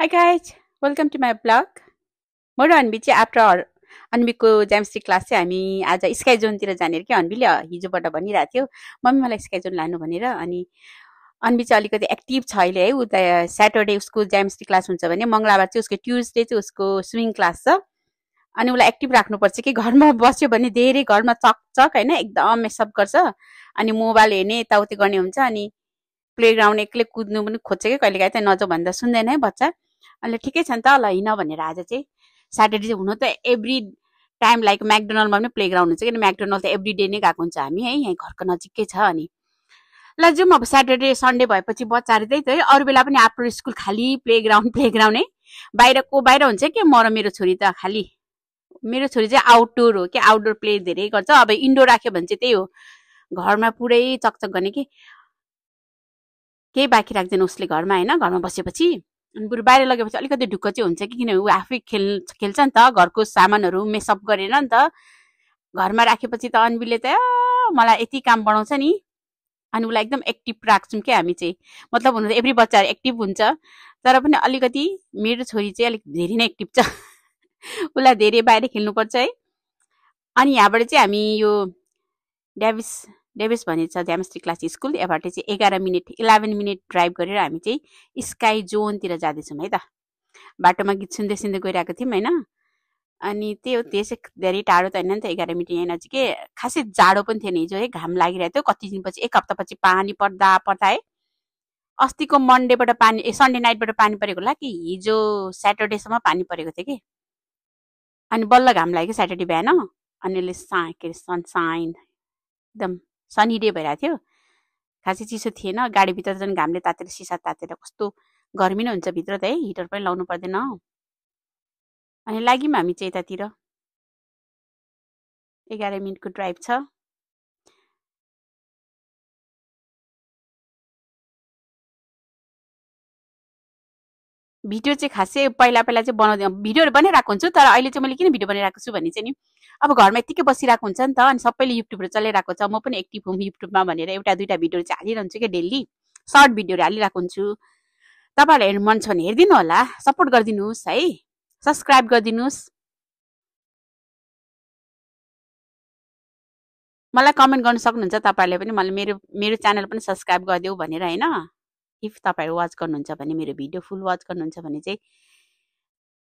Hi guys, welcome to my blog. म र अन्वी चाहिँ आफ्टर अन्वीको ज्यामिस्ट्री क्लास चाहिँ हामी आज स्काई जोनतिर जाने कि अन्वीले हिजोबाट भनिरहेको थियो मम्मी मलाई स्काई जोन लानु भनेर। अनि अन्वी चाहिँ अलिकति एक्टिभ छ अहिले है। उता स्याटरडे उसको ज्यामिस्ट्री क्लास हुन्छ भने मङ्गलबार चाहिँ उसको ट्युजडे चाहिँ उसको स्विमिङ क्लास छ। अनि उसलाई एक्टिभ राख्नुपर्छ कि घरमा बस्यो भने धेरै घरमा चकचक होइन एकदम मेसअप गर्छ। अनि मोबाइल हेर्ने यताउति गर्ने हुन्छ। अनि प्लेग्राउन्ड एक्लै कुद्नु पनि खोज्छ कि कहिलेकाहीँ त नजाउँ भन्दा सुन्दैन है बच्चा। अनि ठिकै छ नि त ल हिँड भनेर आज चाहिँ स्याटरडे चाहिँ हुन त एभ्री टाइम लाइक म्याकडोनल्डमा पनि प्लेग्राउन्ड हुन्छ किन म्याकडोनल्ड त एभ्री डे नै गएको हुन्छ हामी है, यहीँ घरको नजिकै छ। अनि ल जाउँ अब स्याटरडे सन्डे भएपछि बच्चाहरू त्यही त है, अरू बेला पनि आफ्टर स्कुल खालि प्लेग्राउन्ड है। बाहिर हुन्छ कि म र मेरो छोरी त खालि मेरो छोरी चाहिँ आउटडोर हो कि आउटडोर प्ले धेरै गर्छ। अब इन्डोर राख्यो भने चाहिँ त्यही हो घरमा पुरै चकचक गर्ने कि केही बाँकी राख्दैन उसले घरमा होइन, घरमा बसेपछि। अनि बरु बाहिर लगेपछि अलिकति ढुक्क चाहिँ हुन्छ कि किनभने ऊ आफै खेल्छ नि त, घरको सामानहरू मेसअप गरेर नि त। घरमा राखेपछि त अन्वीले त मलाई यति काम बढाउँछ नि। अनि उसलाई एकदम एक्टिभ राख्छौँ क्या हामी चाहिँ, मतलब हुनु त एभ्री बच्चाहरू एक्टिभ हुन्छ तर पनि अलिकति मेरो छोरी चाहिँ अलिक धेरै नै एक्टिभ छ उसलाई धेरै बाहिर खेल्नुपर्छ है। अनि यहाँबाट चाहिँ हामी यो डेभिस भन्ने छ ज्यामिस्ट्री क्लास स्कुल, यहाँबाट चाहिँ 11 मिनट ड्राइभ गरेर हामी चाहिँ स्काई जोनतिर जाँदैछौँ है त। बाटोमा गीत सुन्दै सुन्दै गइरहेको थियौँ होइन। अनि त्यही हो, त्यसै धेरै टाढो त होइन नि त, 11 मिनट यहाँ नजिकै। खासै जाडो पनि थिएन हिजो है, घाम लागिरहेको थियो। कति दिनपछि एक हप्तापछि पानी पर्दा है। अस्तिको मन्डेबाट सन्डे नाइटबाट पानी परेको होला कि हिजो स्याटरडेसम्म पानी परेको थियो कि। अनि बल्ल घाम लाग्यो स्याटरडे बिहान। अनि अहिले सनसाइन एकदम सनी डे भइरहेको थियो, खासै चिसो थिएन। गाडीभित्र झन् घामले तातेर सिसा तातेर कस्तो गर्मी नै हुन्छ भित्र त है, हिटर पनि लाउनु पर्दैन। अनि लाग्यौँ हामी चाहिँ यतातिर, 11 मिनटको ड्राइभ छ। भिडियो चाहिँ खासै पहिला चाहिँ बनाउँदै भिडियोहरू बनाइरहेको हुन्छु, तर अहिले चाहिँ मैले किन भिडियो बनाइरहेको छु भने चाहिँ नि अब घरमा यत्तिकै बसिरहेको हुन्छ नि त। अनि सबैले युट्युबहरू चलाइरहेको छ, म पनि एक्टिभ हुँ युट्युबमा भनेर एउटा दुईवटा भिडियोहरू चाहिँ हालिरहन्छु क्या, डेली सर्ट भिडियोहरू हालिरहेको हुन्छु। तपाईँहरूलाई हेर्नु मन छ भने हेरिदिनु होला, सपोर्ट गरिदिनुहोस् है, सब्सक्राइब गरिदिनुहोस्। मलाई कमेन्ट गर्नु सक्नुहुन्छ तपाईँहरूले पनि, मलाई मेरो च्यानल पनि सब्सक्राइब गरिदेऊ भनेर होइन। इफ तपाईँहरू वाच गर्नुहुन्छ भने, मेरो भिडियो फुल वाच गर्नुहुन्छ भने चाहिँ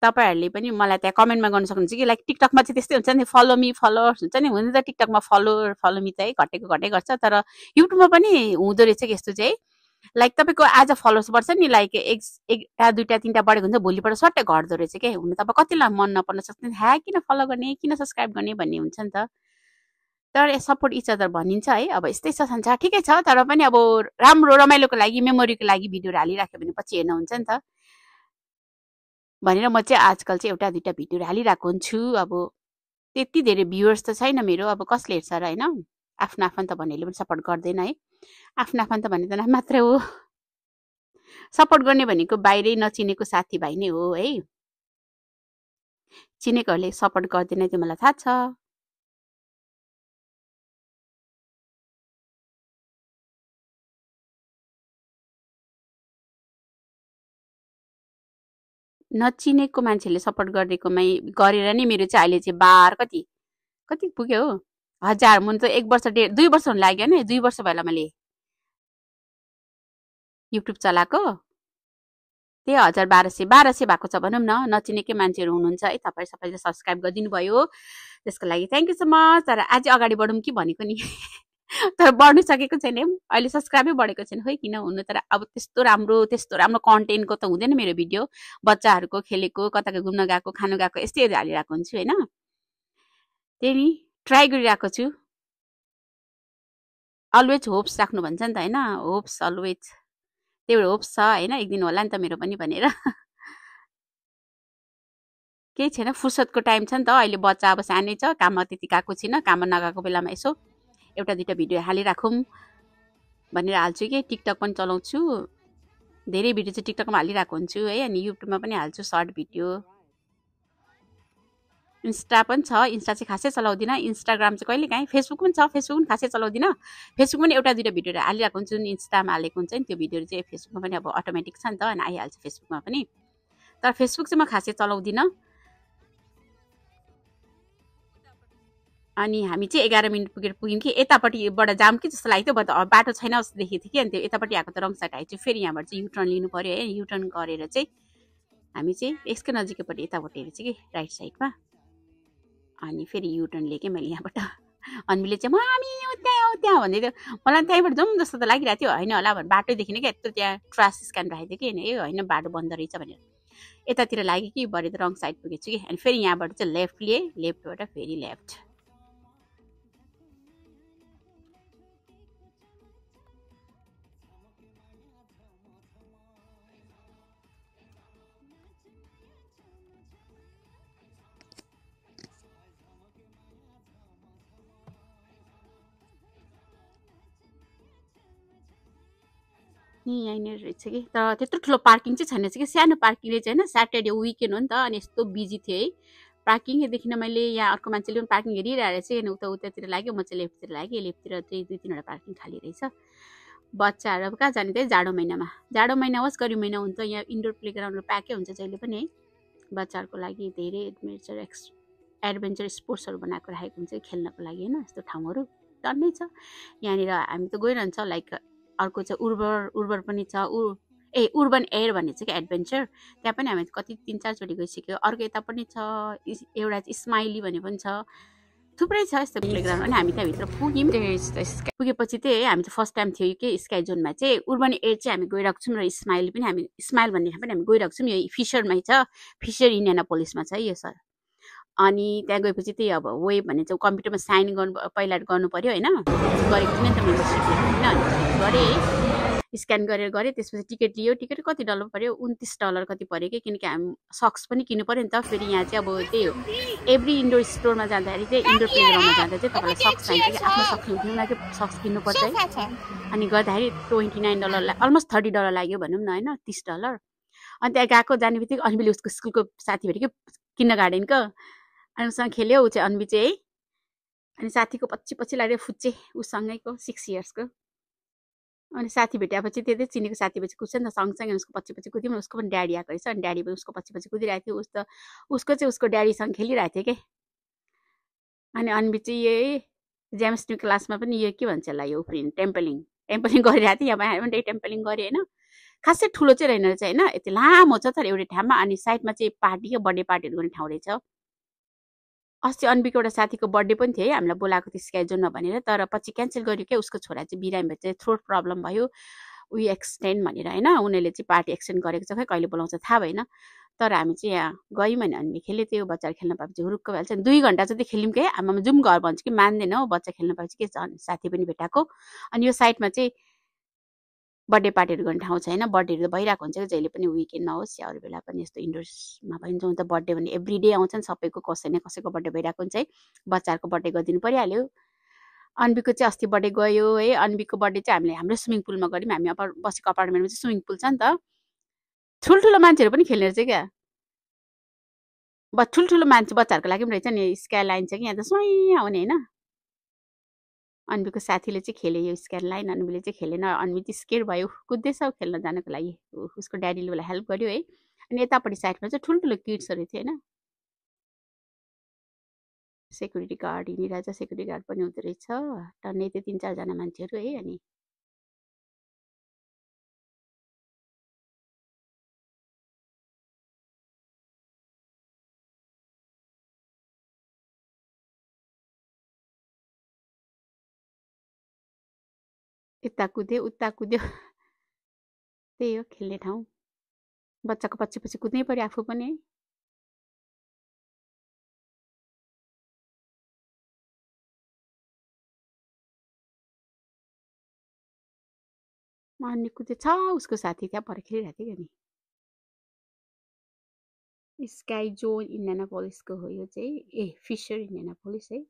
तपाईँहरूले पनि मलाई त्यहाँ कमेन्टमा गर्नु सक्नुहुन्छ कि। लाइक टिकटकमा चाहिँ त्यस्तै हुन्छ नि, फलो मी फलोवर्स हुन्छ नि, हुनु त टिकटकमा फलो मी चाहिँ घटेको गर्छ, तर युट्युबमा पनि हुँदो रहेछ कि यस्तो चाहिँ। लाइक तपाईँको आज फलोवर्स बढ्छ नि, लाइक एउटा दुईवटा तिनवटा बढेको हुन्छ, भोलिपल्ट सट्टै घट्दो रहेछ क्या। हुनु त अब कतिलाई मन नपर्न सक्छ, ह्या किन फलो गर्ने किन सब्सक्राइब गर्ने भन्ने हुन्छ नि त। तर सपोर्ट इच अदर भनिन्छ है। अब यस्तै छ संसार, ठिकै छ। तर पनि अब राम्रो रमाइलोको लागि मेमोरीको लागि भिडियोहरू हालिराख्यो भने पछि हेर्न हुन्छ नि त भनेर म चाहिँ आजकल चाहिँ एउटा दुईवटा भिडियोहरू हालिरहेको हुन्छु। अब त्यति धेरै भ्युवर्स त छैन मेरो, अब कसले हेर्छ र होइन। आफ्नो आफन्त भन्नेले पनि सपोर्ट गर्दैन है, आफ्नो आफन्त भन्ने त मात्रै हो। सपोर्ट गर्ने भनेको बाहिरै नचिनेको साथीभाइ नै हो है, चिनेकोहरूले सपोर्ट गर्दैन त्यो मलाई थाहा छ। नचिनेको मान्छेले सपोर्ट गरिदिएकोमै गरेर नै मेरो चाहिँ अहिले चाहिँ बार कति पुग्यो हो, 1000। म त 1 वर्ष 2 वर्ष हुन लाग्यो नि, 2 वर्ष भयो मैले युट्युब चलाएको। त्यही 1200 भएको छ भनौँ न। नचिनेकै मान्छेहरू हुनुहुन्छ है, तपाईँ सबैले सब्सक्राइब गरिदिनु भयो, त्यसको लागि थ्याङ्क यू सो मच। तर आज अगाडि बढौँ कि भनेको नि तर बढ्नु सकेको छैन, अहिले सब्सक्राइबै बढेको छैन खोइ किन हुनु। तर अब त्यस्तो राम्रो कन्टेन्टको त हुँदैन मेरो भिडियो, बच्चाहरूको खेलेको, कता घुम्न गएको, खानु गएको यस्तैहरू हालिरहेको हुन्छु होइन। त्यही नि ट्राई गरिरहेको छु। अलवेज होप्स राख्नु भन्छ नि त होइन, होप्स अलवेज, त्यही होप्स छ होइन, एक दिन होला नि त मेरो पनि भनेर। केही छैन, फुर्सदको टाइम छ नि त अहिले, बच्चा अब सानै छ, काममा त्यति गएको छैन, काममा नगएको बेलामा यसो एउटा दुईवटा भिडियो हालिराखौँ भनेर हाल्छु कि। टिकटक पनि चलाउँछु, धेरै भिडियो चाहिँ टिकटकमा हालिरहेको हुन्छु है। अनि युट्युबमा पनि हाल्छु सर्ट भिडियो, इन्स्टा पनि छ, इन्स्टा चाहिँ खासै चलाउँदिनँ, इन्स्टाग्राम चाहिँ कहिले काहीँ, फेसबुक पनि छ, फेसबुक पनि खासै चलाउँदिनँ। फेसबुक पनि एउटा दुईवटा भिडियोहरू हालिरहेको हुन्छु, इन्स्टामा हालेको हुन्छ नि त्यो भिडियोहरू चाहिँ फेसबुकमा पनि अब अटोमेटिक छ नि त, अनि आइहाल्छ फेसबुकमा पनि। तर फेसबुक चाहिँ म खासै चलाउँदिनँ। अनि हामी चाहिँ 11 मिनट पुगेर पुग्यौँ कि यतापट्टिबाट जाम कि जस्तो लाग्थ्यो, बाटो छैन जस्तो देखेको थियो कि। अनि त्यो यतापट्टि आएको त रङ साइड आएपछि फेरि यहाँबाट चाहिँ युटर्न लिनु पऱ्यो है। युटर्न गरेर चाहिँ हामी चाहिँ यसकै नजिकैपट्टि यतापट्टि हेरेको कि राइट साइडमा। अनि फेरि युटर्न लिएँ कि मैले यहाँबाट। अन्मीले चाहिँ मामी त्यहाँ त्यहाँ भन्दै थियो। मलाई त्यहीँबाट जाउँ जस्तो त लागिरहेको थियो, होइन होला भनेर बाटोदेखि नै क्या यत्रो त्यहाँ ट्रास स्क्यान राखेको थियो कि, ए होइन बाटो बन्द रहेछ भनेर यतातिर लाग्यो कि भरे त रङ साइड पुगेको छु कि। अनि फेरि यहाँबाट चाहिँ लेफ्ट लिएँ, लेफ्टबाट फेरि लेफ्ट। यहीँनिर रहेछ कि, तर त्यत्रो ठुलो पार्किङ चाहिँ छैन कि, सानो पार्किङ रहेछ होइन। स्याटरडे विकेन्ड हो नि त, अनि यस्तो बिजी थियो है पार्किङ। देखिन मैले यहाँ अर्को मान्छेले पनि पार्किङ हेरिरहेको चाहिँ उतातिर लाग्यो, म चाहिँ लेफ्टतिर लागेँ। लेफ्टतिर चाहिँ 2-3वटा पार्किङ खाली रहेछ। बच्चाहरू अब कहाँ जाने त जाडो महिनामा, जाडो महिना होस् गर्मी महिना हुन्छ, यहाँ इन्डोर प्लेग्राउन्डहरू प्याकै हुन्छ जहिले पनि है। बच्चाहरूको लागि धेरै एडभेन्चर स्पोर्ट्सहरू बनाएको राखेको हुन्छ खेल्नको लागि होइन। यस्तो ठाउँहरू डन्नै छ यहाँनिर। हामी त गइरहन्छ। लाइक अर्को चाहिँ उर्वर पनि छ, उर्बन एयर भन्ने चाहिँ क्या एडभेन्चर, त्यहाँ पनि हामी कति 3-4 चोटि गइसक्यो। अर्को यता पनि छ, एउटा चाहिँ स्माइली भन्ने पनि छ, थुप्रै छ यस्तो प्लेग्राउन्ड। अनि हामी त्यहाँभित्र पुग्यौँ। पुगेपछि चाहिँ हामी चाहिँ फर्स्ट टाइम थियो कि स्काई जोनमा चाहिँ। उर्बन एयर चाहिँ हामी गइरहेको छौँ र स्माइल पनि हामी, स्माइल भन्ने ठाउँ पनि हामी गइरहेको छौँ। यो फिसरमै छ, फिसर इन्डियानापोलिसमा छ यो सर। अनि त्यहाँ गएपछि त्यही अब वेब भन्ने चाहिँ कम्प्युटरमा साइन गर्नु पहिला गर्नु पऱ्यो होइन। गरेको थिएन नि त मेम्बरसिप होइन। अनि गरेँ, स्क्यान गरेर गरेँ। त्यसपछि टिकट लियो। टिकट कति डलर पऱ्यो, $29 कति पऱ्यो कि, किनकि हामी सक्स पनि किन्नु पऱ्यो नि त। फेरि यहाँ चाहिँ अब त्यही हो, एभ्री इन्डोर स्टोरमा जाँदाखेरि चाहिँ, इन्डोर प्लेग्राउन्डमा जाँदा चाहिँ तपाईँलाई सक्स चाहिन्छ कि, आफ्नो सक्स हुँदैन कि सक्स किन्नुपर्छ है। अनि गर्दाखेरि $29 अलमोस्ट $30 लाग्यो भनौँ न होइन, $30। अनि त्यहाँ गएको जाने बित्तिकै अन्वीले उसको स्कुलको साथी भेट्यो कि किन्डर गार्डनको, अनि उसँग खेल्यो ऊ चाहिँ अन्वी चाहिँ है। अनि साथीको पछि लाग्यो फुच्चे उसँगैको 6 इयर्सको। अनि साथी भेटेपछि त्यतै चिनेको साथी पछि कुद्छ नि त, सँगसँगै उसको पछि कुद्यौँ। उसको पनि ड्याडी आएको रहेछ, अनि ड्याडी पनि उसको पछि कुदिरहेको थियो। उसको चाहिँ उसको ड्याडीसँग खेलिरहेको थियो कि। अनि अन्वी चाहिँ यही जेम्स न्यू क्लासमा पनि यो के भन्छ होला, यो उफ्रिन टेम्पलिङ गरिरहेको थियो। यहाँ पनि त्यही टेम्पलिङ गरेँ होइन। खासै ठुलो चाहिँ रहेन रहेछ होइन, यति लामो छ तर एउटै ठाउँमा। अनि साइडमा चाहिँ पार्टी क्या, बर्थडे पार्टीहरू गर्ने ठाउँ रहेछ। अस्ति अन्वीको एउटा साथीको बर्थडे पनि थियो है, हामीलाई बोलाएको थियो स्काई जोनमा भनेर, तर पछि क्यान्सल गर्यो क्या। उसको छोरा चाहिँ बिरामी भएर चाहिँ थ्रोट प्रब्लम भयो, उयो एक्सटेन्ड भनेर होइन। उनीहरूले चाहिँ पार्टी एक्सटेन्ड गरेको छ, खै कहिले बोलाउँछ थाहा भएन। तर हामी चाहिँ यहाँ गयौँ भने अन्वी खेल्यो। त्यो बच्चाहरू खेल्न पाएपछि हुरुक्क भइहाल्छ। 2 घन्टा जति खेल्यौँ कि, आमामा जाउँ घर भन्छु कि मान्दैन हौ, बच्चा खेल्न पाएपछि के छ। साथी पनि भेटाएको। अनि यो साइडमा चाहिँ बर्थडे पार्टीहरू गर्ने ठाउँ छ होइन। बर्थडेहरू त भइरहेको हुन्छ कि जहिले पनि, विकेन्डमा होस् या अरू बेला पनि। यस्तो इन्डोर्समा भइन्छ त बर्थडे भने एभ्री डे आउँछन् सबैको, कसै न कसैको बर्थडे भइरहेको हुन्छ है। बच्चाहरूको बर्थडे गरिदिनु परिहाल्यो। अन्वीको चाहिँ अस्ति बर्थडे गयो है। अन्वीको बर्थडे चाहिँ हामीले हाम्रो स्विमिङ पुलमा गऱ्यौँ। हामी बसेको अपार्टमेन्टमा चाहिँ स्विमिङ पुल छ नि त, ठुल्ठुलो मान्छेहरू पनि खेल्ने रहेछ क्या। ठुल्ठुलो मान्छे बच्चाहरूको लागि पनि रहेछ नि। स्काई लाइन छ कि यहाँ त स्वाइँ आउने होइन। अन्वीको साथीले चाहिँ खेले यो स्क्यान लाइन, अन्वीले चाहिँ खेलेन। अन्वी चाहिँ स्केयर भयो, कुद्दैछ खेल्न जानको लागि। उसको ड्याडीले उसलाई हेल्प गर्यो है। अनि यतापट्टि साइडमा चाहिँ ठुल्ठुलो किड्सहरू थियो होइन। सेक्युरिटी गार्ड हिँडिरहेछ, सेक्युरिटी गार्ड पनि हुँदो रहेछ टन्नै त्यो 3-4 जना मान्छेहरू है। अनि यता कुद्यो उता कुद्यो, त्यही हो खेल्ने ठाउँ। बच्चाको पछि कुद्नै पऱ्यो आफू पनि है। अनि कुद्यो छ उसको साथी त्यहाँ पर खेलिरहेको थियो नि। स्काई जोन इन्डियानापोलिसको हो यो चाहिँ, फिसर इन्डियानापोलिस है।